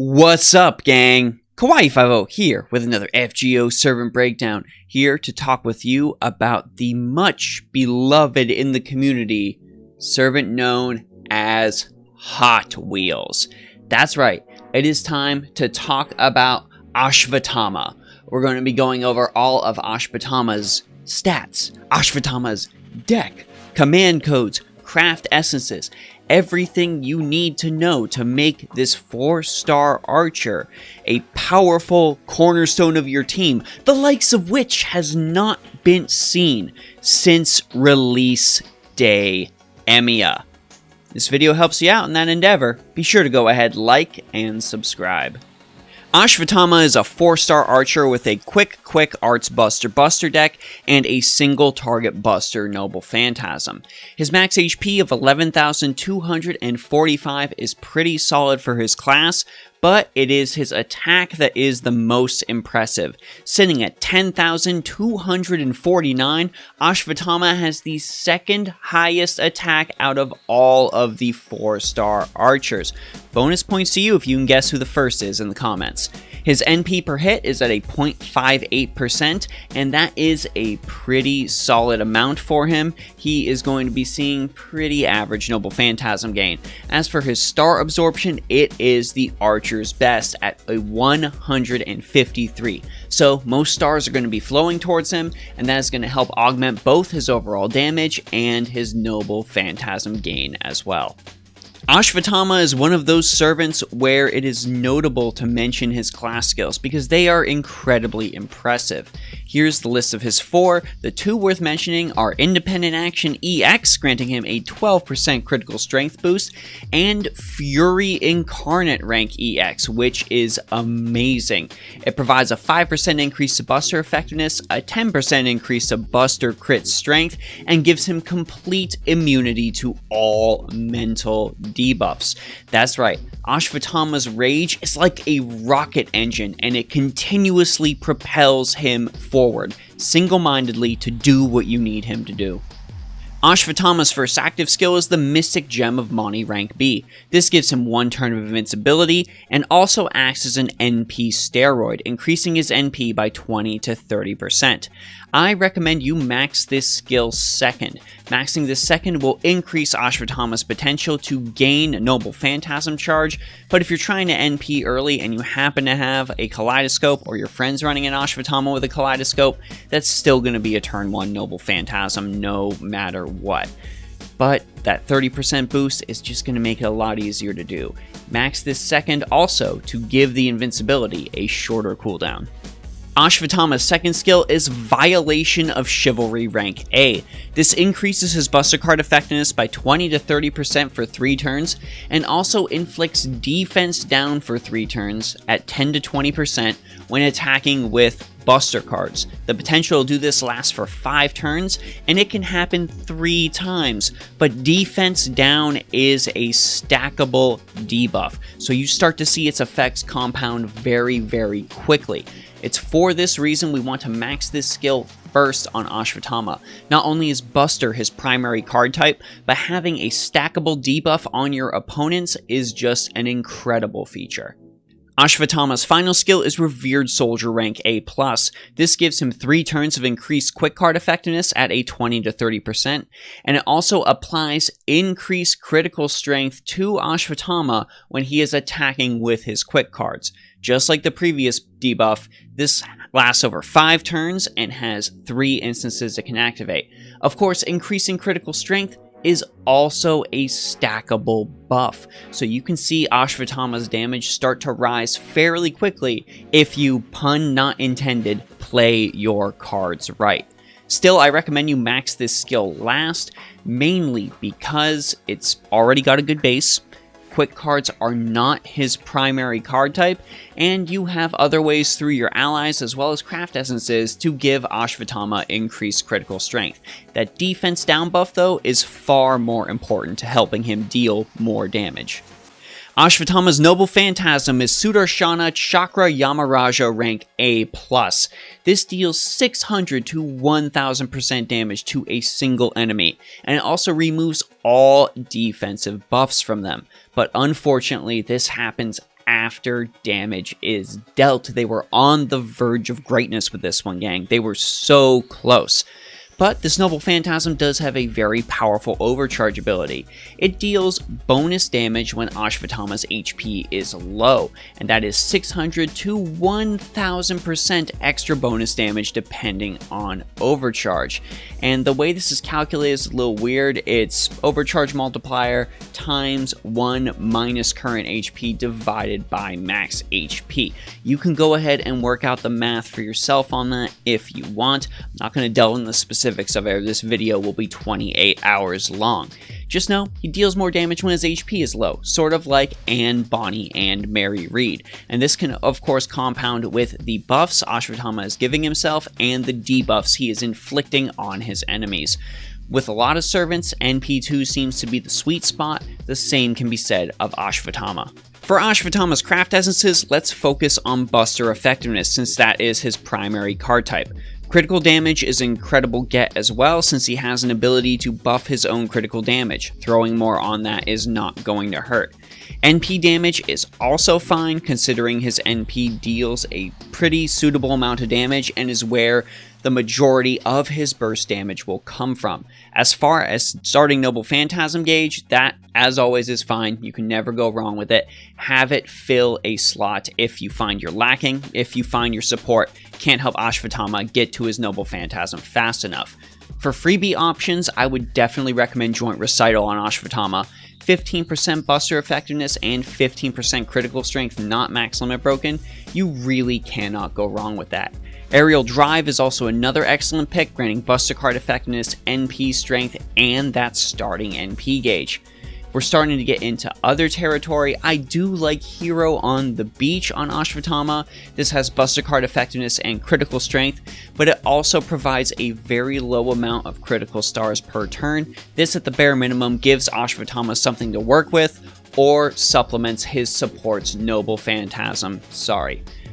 What's up, gang? Kawaii50 here with another FGO servant breakdown, here to talk with you about the much beloved in the community servant known as Hot Wheels. That's right, it is time to talk about Asvatthaman. We're going to be going over all of Asvatthaman's stats, Asvatthaman's deck, command codes, craft essences, everything you need to know to make this 4-star archer a powerful cornerstone of your team, the likes of which has not been seen since release day EMEA. This video helps you out in that endeavor. Be sure to go ahead, like, and subscribe. Asvatthaman is a 4-star archer with a quick arts buster deck and a single target buster noble phantasm. His max HP of 11,245 is pretty solid for his class, but it is his attack that is the most impressive. Sitting at 10,249, Asvatthaman has the second highest attack out of all of the 4-star archers. Bonus points to you if you can guess who the first is in the comments. His NP per hit is at a 0.58%, and that is a pretty solid amount for him. He is going to be seeing pretty average noble phantasm gain. As for his star absorption, it is the archer's best at a 153. So most stars are going to be flowing towards him, and that is going to help augment both his overall damage and his noble phantasm gain as well. Asvatthaman is one of those servants where it is notable to mention his class skills because they are incredibly impressive. Here's the list of his 4. The 2 worth mentioning are Independent Action EX, granting him a 12% critical strength boost, and Fury Incarnate rank EX, which is amazing. It provides a 5% increase to buster effectiveness, a 10% increase to buster crit strength, and gives him complete immunity to all mental debuffs. That's right, Asvatthaman's rage is like a rocket engine, and it continuously propels him forward, single-mindedly to do what you need him to do. Asvatthaman's first active skill is the Mystic Gem of Mani rank B. This gives him 1 turn of invincibility and also acts as an NP steroid, increasing his NP by 20 to 30%. I recommend you max this skill second. Maxing this second will increase Asvatthaman's potential to gain Noble Phantasm charge, but if you're trying to NP early and you happen to have a Kaleidoscope or your friend's running an Asvatthaman with a Kaleidoscope, that's still going to be a turn 1 Noble Phantasm no matter what. But that 30% boost is just going to make it a lot easier to do. Max this second also to give the invincibility a shorter cooldown. Asvatthaman's second skill is Violation of Chivalry rank A. This increases his buster card effectiveness by 20 to 30% for 3 turns, and also inflicts defense down for 3 turns at 10 to 20% when attacking with buster cards. The potential to do this lasts for 5 turns, and it can happen 3 times, but defense down is a stackable debuff, so you start to see its effects compound very quickly. It's for this reason we want to max this skill first on Asvatthaman. Not only is Buster his primary card type, but having a stackable debuff on your opponents is just an incredible feature. Asvatthaman's final skill is Revered Soldier rank A+. This gives him 3 turns of increased quick card effectiveness at a 20 to 30%, and it also applies increased critical strength to Asvatthaman when he is attacking with his quick cards. Just like the previous debuff, this lasts over 5 turns and has 3 instances it can activate. Of course, increasing critical strength is also a stackable buff, so you can see Asvatthaman's damage start to rise fairly quickly if you, pun not intended, play your cards right. Still, I recommend you max this skill last, mainly because it's already got a good base. Quick cards are not his primary card type, and you have other ways through your allies as well as craft essences to give Asvatthaman increased critical strength. That defense down buff, though, is far more important to helping him deal more damage. Asvatthaman's Noble Phantasm is Sudarshana Chakra Yamaraja rank A+. This deals 600 to 1000% damage to a single enemy, and it also removes all defensive buffs from them. But unfortunately, this happens after damage is dealt. They were on the verge of greatness with this one, gang. They were so close. But this Noble Phantasm does have a very powerful overcharge ability. It deals bonus damage when Asvattama's HP is low, and that is 600 to 1000% extra bonus damage depending on overcharge. And the way this is calculated is a little weird. It's overcharge multiplier times 1 minus current HP divided by max HP. You can go ahead and work out the math for yourself on that if you want. I'm not going to delve into the specifics of it. This video will be 28 hours long. Just know he deals more damage when his HP is low, sort of like Anne, Bonnie, and Mary Read. And this can of course compound with the buffs Asvattama is giving himself and the debuffs he is inflicting on his enemies. With a lot of servants, NP2 seems to be the sweet spot. The same can be said of Asvattama. For Asvattama's craft essences, let's focus on Buster effectiveness since that is his primary card type. Critical damage is an incredible get as well since he has an ability to buff his own critical damage. Throwing more on that is not going to hurt. NP damage is also fine considering his NP deals a pretty suitable amount of damage and is where the majority of his burst damage will come from. As far as starting Noble Phantasm gauge, that as always is fine. You can never go wrong with it. Have it fill a slot if you find you're lacking. If you find your support can't help Asvattama get to his Noble Phantasm fast enough. For freebie options, I would definitely recommend Joint Recital on Asvattama. 15% Buster effectiveness and 15% critical strength not max limit broken. You really cannot go wrong with that. Aerial Drive is also another excellent pick, granting Buster card effectiveness, NP strength, and that starting NP gauge. We're starting to get into other territory. I do like Hero on the Beach on Asvattama. This has Buster card effectiveness and critical strength, but it also provides a very low amount of critical stars per turn. This at the bare minimum gives Asvattama something to work with or supplements his support's Noble Phantasm.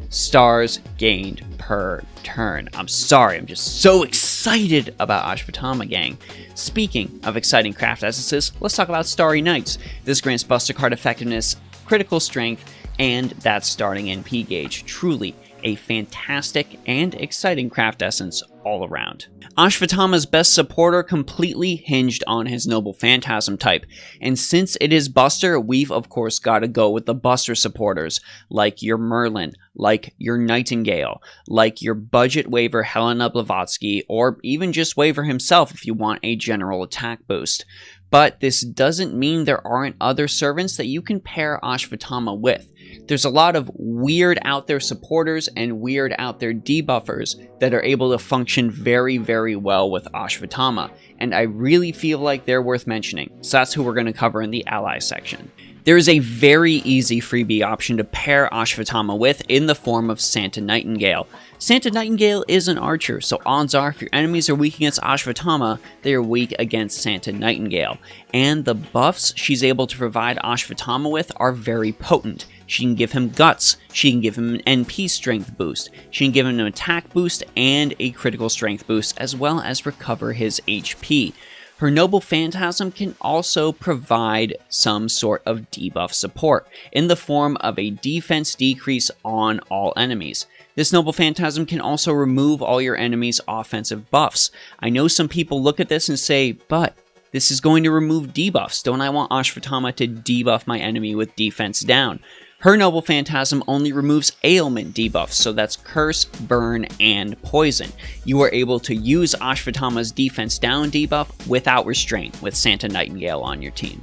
Stars gained per turn. I'm just so excited about Asvattama, gang. Speaking of exciting craft essences, let's talk about Starry Nights. This grants Buster card effectiveness, critical strength, and that starting NP gauge. Truly a fantastic and exciting craft essence all around. Asvattama's best supporter completely hinged on his Noble Phantasm type, and since it is Buster, we've of course got to go with the Buster supporters, like your Merlin, like your Nightingale, like your budget waiver Helena Blavatsky, or even just waiver himself if you want a general attack boost. But this doesn't mean there aren't other servants that you can pair Asvattama with. There's a lot of weird out there supporters and weird out there debuffers that are able to function very, very well with Asvattama, and I really feel like they're worth mentioning, so that's who we're going to cover in the ally section. There is a very easy freebie option to pair Asvattama with in the form of Santa Nightingale. Santa Nightingale is an archer, so odds are if your enemies are weak against Asvattama, they are weak against Santa Nightingale. And the buffs she's able to provide Asvattama with are very potent. She can give him guts, she can give him an NP strength boost, she can give him an attack boost and a critical strength boost, as well as recover his HP. Her Noble Phantasm can also provide some sort of debuff support in the form of a defense decrease on all enemies. This Noble Phantasm can also remove all your enemies' offensive buffs. I know some people look at this and say, but this is going to remove debuffs. Don't I want Asvattama to debuff my enemy with defense down? Her Noble Phantasm only removes ailment debuffs, so that's Curse, Burn, and Poison. You are able to use Asvattama's defense down debuff without restraint with Santa Nightingale on your team.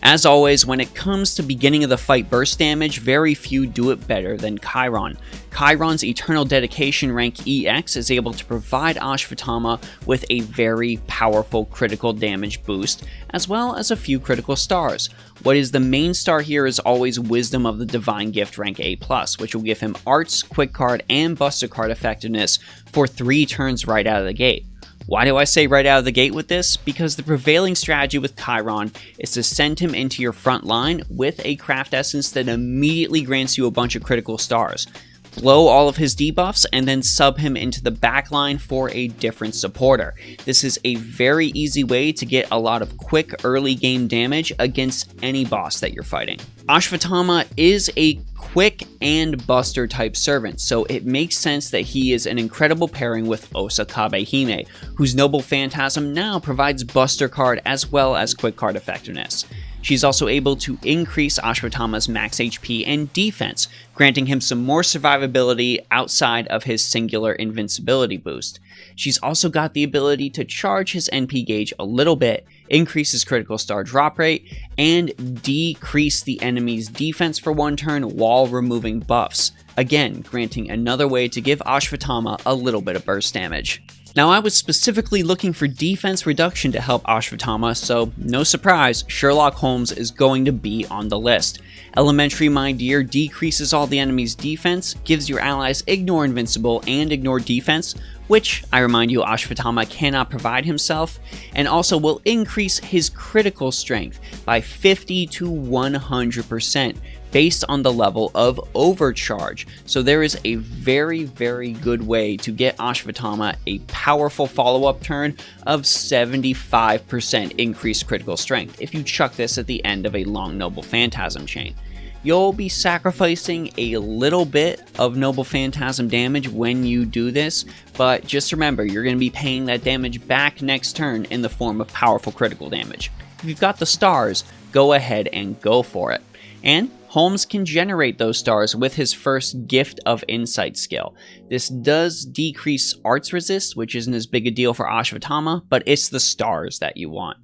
As always, when it comes to beginning of the fight burst damage, very few do it better than Chiron. Chiron's Eternal Dedication rank EX is able to provide Asvattama with a very powerful critical damage boost, as well as a few critical stars. What is the main star here is always Wisdom of the Divine Gift rank A+, which will give him Arts, Quick Card, and Buster Card effectiveness for 3 turns right out of the gate. Why do I say right out of the gate with this? Because the prevailing strategy with Chiron is to send him into your front line with a craft essence that immediately grants you a bunch of critical stars. blow all of his debuffs, and then sub him into the backline for a different supporter. This is a very easy way to get a lot of quick early game damage against any boss that you're fighting. Asvatthaman is a quick and buster type servant, so it makes sense that he is an incredible pairing with Osakabe Hime, whose Noble Phantasm now provides buster card as well as quick card effectiveness. She's also able to increase Asvatthaman's max HP and defense, granting him some more survivability outside of his singular invincibility boost. She's also got the ability to charge his NP gauge a little bit, increase his critical star drop rate, and decrease the enemy's defense for one turn while removing buffs, again granting another way to give Asvatthaman a little bit of burst damage. Now, I was specifically looking for defense reduction to help Asvatthaman, so no surprise, Sherlock Holmes is going to be on the list. Elementary, my dear, decreases all the enemy's defense, gives your allies ignore invincible and ignore defense, which, I remind you, Asvatthaman cannot provide himself, and also will increase his critical strength by 50 to 100%. Based on the level of overcharge. So there is a very, very good way to get Asvatthaman a powerful follow-up turn of 75% increased critical strength if you chuck this at the end of a long Noble Phantasm chain. You'll be sacrificing a little bit of Noble Phantasm damage when you do this, but just remember, you're going to be paying that damage back next turn in the form of powerful critical damage. If you've got the stars, go ahead and go for it. And Holmes can generate those stars with his first Gift of Insight skill. This does decrease arts resist, which isn't as big a deal for Asvatthaman, but it's the stars that you want.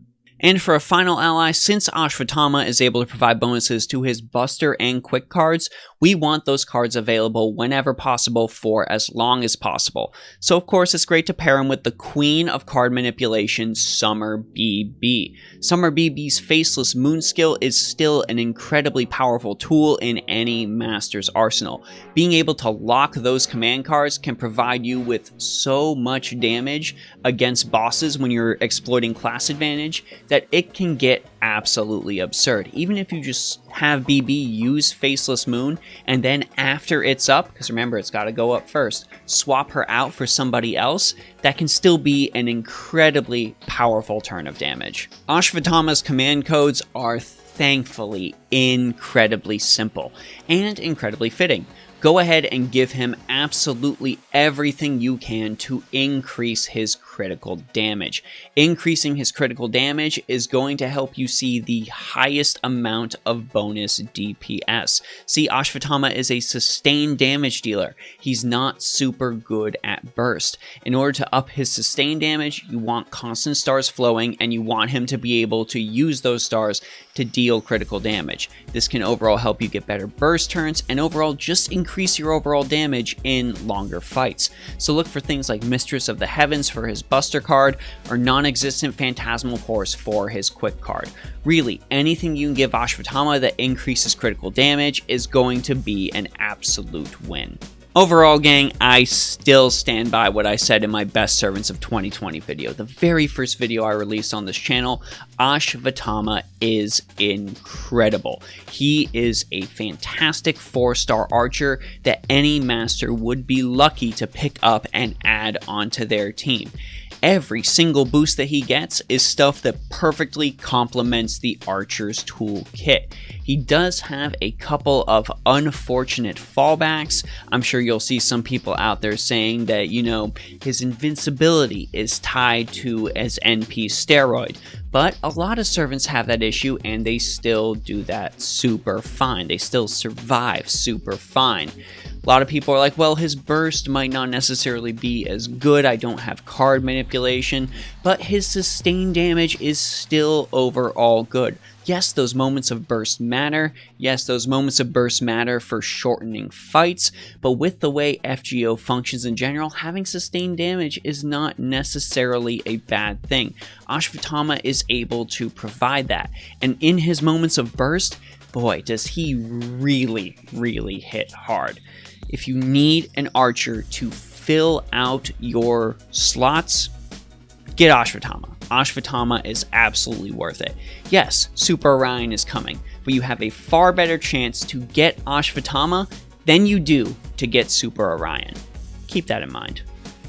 And for a final ally, since Asvatthaman is able to provide bonuses to his Buster and Quick cards, we want those cards available whenever possible for as long as possible. So of course it's great to pair him with the Queen of Card Manipulation, Summer BB. Summer BB's Faceless Moon skill is still an incredibly powerful tool in any master's arsenal. Being able to lock those command cards can provide you with so much damage against bosses when you're exploiting class advantage that it can get absolutely absurd. Even if you just have BB use Faceless Moon, and then after it's up, because remember it's got to go up first, swap her out for somebody else, that can still be an incredibly powerful turn of damage. Asvatthaman's command codes are thankfully incredibly simple and incredibly fitting. Go ahead and give him absolutely everything you can to increase his critical damage. Increasing his critical damage is going to help you see the highest amount of bonus DPS. See, Asvatthaman is a sustained damage dealer. He's not super good at burst. In order to up his sustained damage, you want constant stars flowing, and you want him to be able to use those stars to deal critical damage. This can overall help you get better burst turns, and overall just increase your overall damage in longer fights. So look for things like Mistress of the Heavens for his Buster card, or non-existent Phantasmal Force for his Quick card. Really, anything you can give Asvatthaman that increases critical damage is going to be an absolute win. Overall, gang, I still stand by what I said in my Best Servants of 2020 video. The very first video I released on this channel, Asvatthaman is incredible. He is a fantastic 4-star archer that any master would be lucky to pick up and add onto their team. Every single boost that he gets is stuff that perfectly complements the archer's toolkit. He does have a couple of unfortunate fallbacks. I'm sure you'll see some people out there saying that, you know, his invincibility is tied to his NP steroid. But a lot of servants have that issue, and they still do that super fine. They still survive super fine. A lot of people are like, well, his burst might not necessarily be as good, I don't have card manipulation, but his sustained damage is still overall good. Yes, those moments of burst matter. Yes, those moments of burst matter for shortening fights, but with the way FGO functions in general, having sustained damage is not necessarily a bad thing. Asvatthaman is able to provide that, and in his moments of burst, boy, does he really, really hit hard. If you need an archer to fill out your slots, get Asvatthaman. Asvatthaman is absolutely worth it. Yes, Super Orion is coming, but you have a far better chance to get Asvatthaman than you do to get Super Orion. Keep that in mind.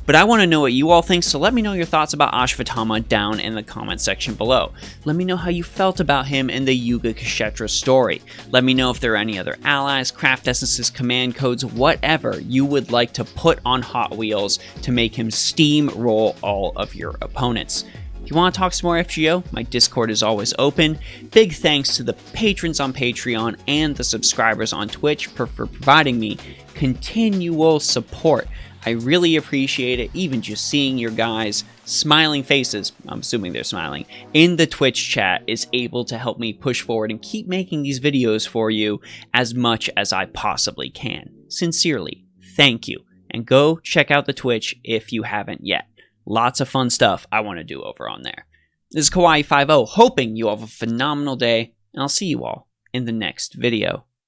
But I want to know what you all think, so let me know your thoughts about Asvatthaman down in the comment section below. Let me know how you felt about him in the Yuga Kshetra story. Let me know if there are any other allies, craft essences, command codes, whatever you would like to put on Hot Wheels to make him steamroll all of your opponents. If you want to talk some more FGO, my Discord is always open. Big thanks to the patrons on Patreon and the subscribers on Twitch for providing me continual support. I really appreciate it, even just seeing your guys' smiling faces, I'm assuming they're smiling, in the Twitch chat is able to help me push forward and keep making these videos for you as much as I possibly can. Sincerely, thank you. And go check out the Twitch if you haven't yet. Lots of fun stuff I want to do over on there. This is Kawaii50, hoping you all have a phenomenal day, and I'll see you all in the next video.